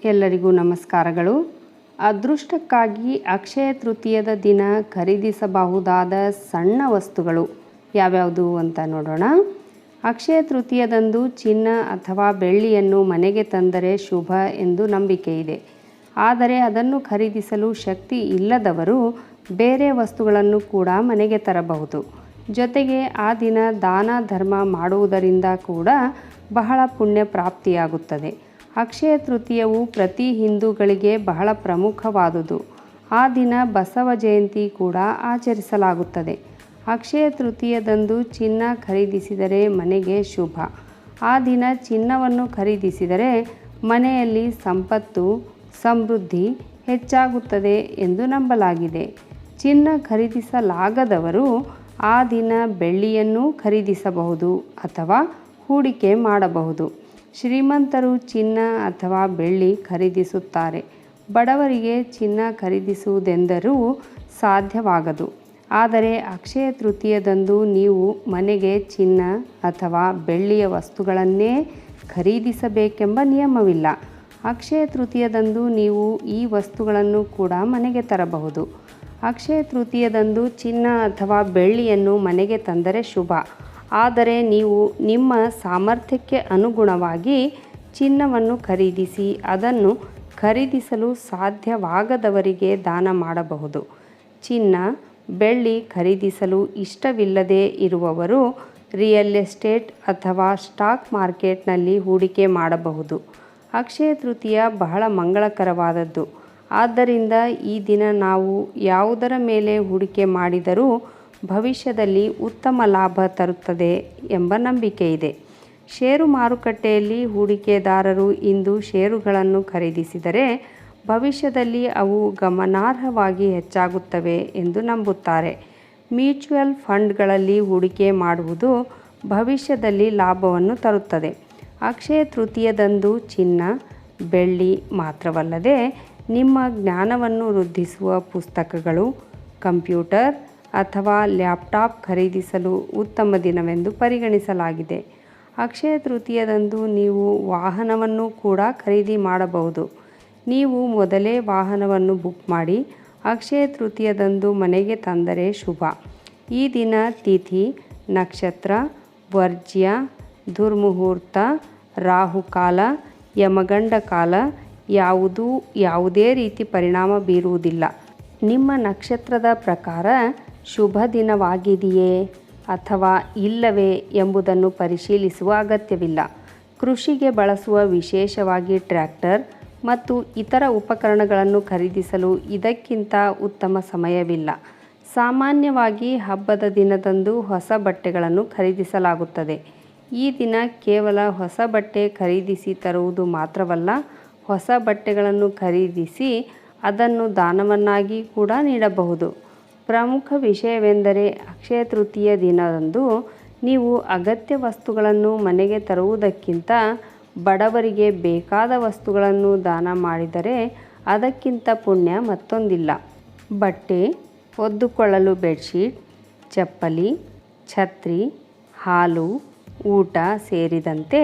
ಎಲ್ಲರಿಗೂ ನಮಸ್ಕಾರಗಳು. ಅದೃಷ್ಟಕ್ಕಾಗಿ ಅಕ್ಷಯ ತೃತೀಯದ ದಿನ ಖರೀದಿಸಬಹುದಾದ ಸಣ್ಣ ವಸ್ತುಗಳು ಯಾವ್ಯಾವುದು ಅಂತ ನೋಡೋಣ. ಅಕ್ಷಯ ತೃತೀಯದಂದು ಚಿನ್ನ ಅಥವಾ ಬೆಳ್ಳಿಯನ್ನು ಮನೆಗೆ ತಂದರೆ ಶುಭ ಎಂದು ನಂಬಿಕೆ ಇದೆ. ಆದರೆ ಅದನ್ನು ಖರೀದಿಸಲು ಶಕ್ತಿ ಇಲ್ಲದವರು ಬೇರೆ ವಸ್ತುಗಳನ್ನು ಕೂಡ ಮನೆಗೆ ತರಬಹುದು. ಜೊತೆಗೆ ಆ ದಿನ ದಾನ ಧರ್ಮ ಮಾಡುವುದರಿಂದ ಕೂಡ ಬಹಳ ಪುಣ್ಯ ಪ್ರಾಪ್ತಿಯಾಗುತ್ತದೆ. ಅಕ್ಷಯ ತೃತೀಯವು ಪ್ರತಿ ಹಿಂದೂಗಳಿಗೆ ಬಹಳ ಪ್ರಮುಖವಾದುದು. ಆ ದಿನ ಬಸವ ಜಯಂತಿ ಕೂಡ ಆಚರಿಸಲಾಗುತ್ತದೆ. ಅಕ್ಷಯ ತೃತೀಯದಂದು ಚಿನ್ನ ಖರೀದಿಸಿದರೆ ಮನೆಗೆ ಶುಭ. ಆ ದಿನ ಚಿನ್ನವನ್ನು ಖರೀದಿಸಿದರೆ ಮನೆಯಲ್ಲಿ ಸಂಪತ್ತು ಸಮೃದ್ಧಿ ಹೆಚ್ಚಾಗುತ್ತದೆ ಎಂದು ನಂಬಲಾಗಿದೆ. ಚಿನ್ನ ಖರೀದಿಸಲಾಗದವರು ಆ ದಿನ ಬೆಳ್ಳಿಯನ್ನು ಖರೀದಿಸಬಹುದು ಅಥವಾ ಹೂಡಿಕೆ ಮಾಡಬಹುದು. ಶ್ರೀಮಂತರು ಚಿನ್ನ ಅಥವಾ ಬೆಳ್ಳಿ ಖರೀದಿಸುತ್ತಾರೆ. ಬಡವರಿಗೆ ಚಿನ್ನ ಖರೀದಿಸುವುದೆಂದರೂ ಸಾಧ್ಯವಾಗದು. ಆದರೆ ಅಕ್ಷಯ ತೃತೀಯದಂದು ನೀವು ಮನೆಗೆ ಚಿನ್ನ ಅಥವಾ ಬೆಳ್ಳಿಯ ವಸ್ತುಗಳನ್ನೇ ಖರೀದಿಸಬೇಕೆಂಬ ನಿಯಮವಿಲ್ಲ. ಅಕ್ಷಯ ತೃತೀಯದಂದು ನೀವು ಈ ವಸ್ತುಗಳನ್ನು ಕೂಡ ಮನೆಗೆ ತರಬಹುದು. ಅಕ್ಷಯ ತೃತೀಯದಂದು ಚಿನ್ನ ಅಥವಾ ಬೆಳ್ಳಿಯನ್ನು ಮನೆಗೆ ತಂದರೆ ಶುಭ. ಆದರೆ ನೀವು ನಿಮ್ಮ ಸಾಮರ್ಥ್ಯಕ್ಕೆ ಅನುಗುಣವಾಗಿ ಚಿನ್ನವನ್ನು ಖರೀದಿಸಿ ಅದನ್ನು ಖರೀದಿಸಲು ಸಾಧ್ಯವಾಗದವರಿಗೆ ದಾನ ಮಾಡಬಹುದು. ಚಿನ್ನ ಬೆಳ್ಳಿ ಖರೀದಿಸಲು ಇಷ್ಟವಿಲ್ಲದೇ ಇರುವವರು ರಿಯಲ್ ಎಸ್ಟೇಟ್ ಅಥವಾ ಸ್ಟಾಕ್ ಮಾರ್ಕೆಟ್ನಲ್ಲಿ ಹೂಡಿಕೆ ಮಾಡಬಹುದು. ಅಕ್ಷಯ ತೃತೀಯ ಬಹಳ ಮಂಗಳಕರವಾದದ್ದು. ಆದ್ದರಿಂದ ಈ ದಿನ ನಾವು ಯಾವುದರ ಮೇಲೆ ಹೂಡಿಕೆ ಮಾಡಿದರೂ ಭವಿಷ್ಯದಲ್ಲಿ ಉತ್ತಮ ಲಾಭ ತರುತ್ತದೆ ಎಂಬ ನಂಬಿಕೆ ಇದೆ. ಷೇರು ಮಾರುಕಟ್ಟೆಯಲ್ಲಿ ಹೂಡಿಕೆದಾರರು ಇಂದು ಷೇರುಗಳನ್ನು ಖರೀದಿಸಿದರೆ ಭವಿಷ್ಯದಲ್ಲಿ ಅವು ಗಮನಾರ್ಹವಾಗಿ ಹೆಚ್ಚಾಗುತ್ತವೆ ಎಂದು ನಂಬುತ್ತಾರೆ. ಮ್ಯೂಚುವಲ್ ಫಂಡ್ಗಳಲ್ಲಿ ಹೂಡಿಕೆ ಮಾಡುವುದು ಭವಿಷ್ಯದಲ್ಲಿ ಲಾಭವನ್ನು ತರುತ್ತದೆ. ಅಕ್ಷಯ ತೃತೀಯದಂದು ಚಿನ್ನ ಬೆಳ್ಳಿ ಮಾತ್ರವಲ್ಲದೆ ನಿಮ್ಮ ಜ್ಞಾನವನ್ನು ವೃದ್ಧಿಸುವ ಪುಸ್ತಕಗಳು, ಕಂಪ್ಯೂಟರ್ ಅಥವಾ ಲ್ಯಾಪ್ಟಾಪ್ ಖರೀದಿಸಲು ಉತ್ತಮ ದಿನವೆಂದು ಪರಿಗಣಿಸಲಾಗಿದೆ. ಅಕ್ಷಯ ತೃತೀಯದಂದು ನೀವು ವಾಹನವನ್ನು ಕೂಡ ಖರೀದಿ ಮಾಡಬಹುದು. ನೀವು ಮೊದಲೇ ವಾಹನವನ್ನು ಬುಕ್ ಮಾಡಿ ಅಕ್ಷಯ ತೃತೀಯದಂದು ಮನೆಗೆ ತಂದರೆ ಶುಭ. ಈ ದಿನ ತಿಥಿ, ನಕ್ಷತ್ರ, ವರ್ಜ್ಯ, ದುರ್ಮುಹೂರ್ತ, ರಾಹುಕಾಲ, ಯಮಗಂಡ ಕಾಲ ಯಾವುದೇ ರೀತಿ ಪರಿಣಾಮ ಬೀರುವುದಿಲ್ಲ. ನಿಮ್ಮ ನಕ್ಷತ್ರದ ಪ್ರಕಾರ ಶುಭ ದಿನವಾಗಿದೆಯೇ ಅಥವಾ ಇಲ್ಲವೇ ಎಂಬುದನ್ನು ಪರಿಶೀಲಿಸುವ ಅಗತ್ಯವಿಲ್ಲ. ಕೃಷಿಗೆ ಬಳಸುವ ವಿಶೇಷವಾಗಿ ಟ್ರ್ಯಾಕ್ಟರ್ ಮತ್ತು ಇತರ ಉಪಕರಣಗಳನ್ನು ಖರೀದಿಸಲು ಇದಕ್ಕಿಂತ ಉತ್ತಮ ಸಮಯವಿಲ್ಲ. ಸಾಮಾನ್ಯವಾಗಿ ಹಬ್ಬದ ದಿನದಂದು ಹೊಸ ಬಟ್ಟೆಗಳನ್ನು ಖರೀದಿಸಲಾಗುತ್ತದೆ. ಈ ದಿನ ಕೇವಲ ಹೊಸ ಬಟ್ಟೆ ಖರೀದಿಸಿ ತರುವುದು ಮಾತ್ರವಲ್ಲ, ಹೊಸ ಬಟ್ಟೆಗಳನ್ನು ಖರೀದಿಸಿ ಅದನ್ನು ದಾನವನ್ನಾಗಿ ಕೂಡ ನೀಡಬಹುದು. ಪ್ರಮುಖ ವಿಷಯವೆಂದರೆ ಅಕ್ಷಯ ತೃತೀಯ ದಿನದಂದು ನೀವು ಅಗತ್ಯ ವಸ್ತುಗಳನ್ನು ಮನೆಗೆ ತರುವುದಕ್ಕಿಂತ ಬಡವರಿಗೆ ಬೇಕಾದ ವಸ್ತುಗಳನ್ನು ದಾನ ಮಾಡಿದರೆ ಅದಕ್ಕಿಂತ ಪುಣ್ಯ ಮತ್ತೊಂದಿಲ್ಲ. ಬಟ್ಟೆ, ಒದ್ದುಕೊಳ್ಳಲು ಬೆಡ್ಶೀಟ್, ಚಪ್ಪಲಿ, ಛತ್ರಿ, ಹಾಲು, ಊಟ ಸೇರಿದಂತೆ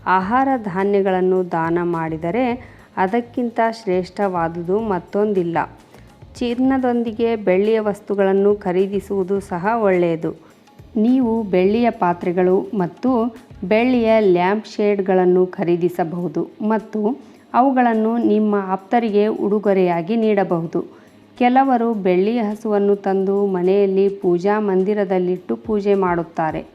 ಆಹಾರ ಧಾನ್ಯಗಳನ್ನು ದಾನ ಮಾಡಿದರೆ ಅದಕ್ಕಿಂತ ಶ್ರೇಷ್ಠವಾದುದು ಮತ್ತೊಂದಿಲ್ಲ. ಚಿನ್ನದೊಂದಿಗೆ ಬೆಳ್ಳಿಯ ವಸ್ತುಗಳನ್ನು ಖರೀದಿಸುವುದು ಸಹ ಒಳ್ಳೆಯದು. ನೀವು ಬೆಳ್ಳಿಯ ಪಾತ್ರೆಗಳು ಮತ್ತು ಬೆಳ್ಳಿಯ ಲ್ಯಾಂಪ್ ಶೇಡ್ಗಳನ್ನು ಖರೀದಿಸಬಹುದು ಮತ್ತು ಅವುಗಳನ್ನು ನಿಮ್ಮ ಆಪ್ತರಿಗೆ ಉಡುಗೊರೆಯಾಗಿ ನೀಡಬಹುದು. ಕೆಲವರು ಬೆಳ್ಳಿಯ ಹಸುವನ್ನು ತಂದು ಮನೆಯಲ್ಲಿ ಪೂಜಾ ಮಂದಿರದಲ್ಲಿಟ್ಟು ಪೂಜೆ ಮಾಡುತ್ತಾರೆ.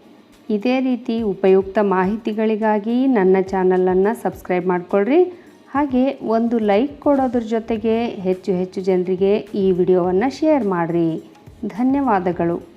ಇದೇ ರೀತಿ ಉಪಯುಕ್ತ ಮಾಹಿತಿಗಳಿಗಾಗಿ ನನ್ನ ಚಾನಲನ್ನು ಸಬ್ಸ್ಕ್ರೈಬ್ ಮಾಡಿಕೊಳ್ಳ್ರಿ. ಹಾಗೆ ಒಂದು ಲೈಕ್ ಕೊಡೋದ್ರ ಜೊತೆಗೆ ಹೆಚ್ಚು ಜನರಿಗೆ ಈ ವಿಡಿಯೋವನ್ನು ಶೇರ್ ಮಾಡಿರಿ. ಧನ್ಯವಾದಗಳು.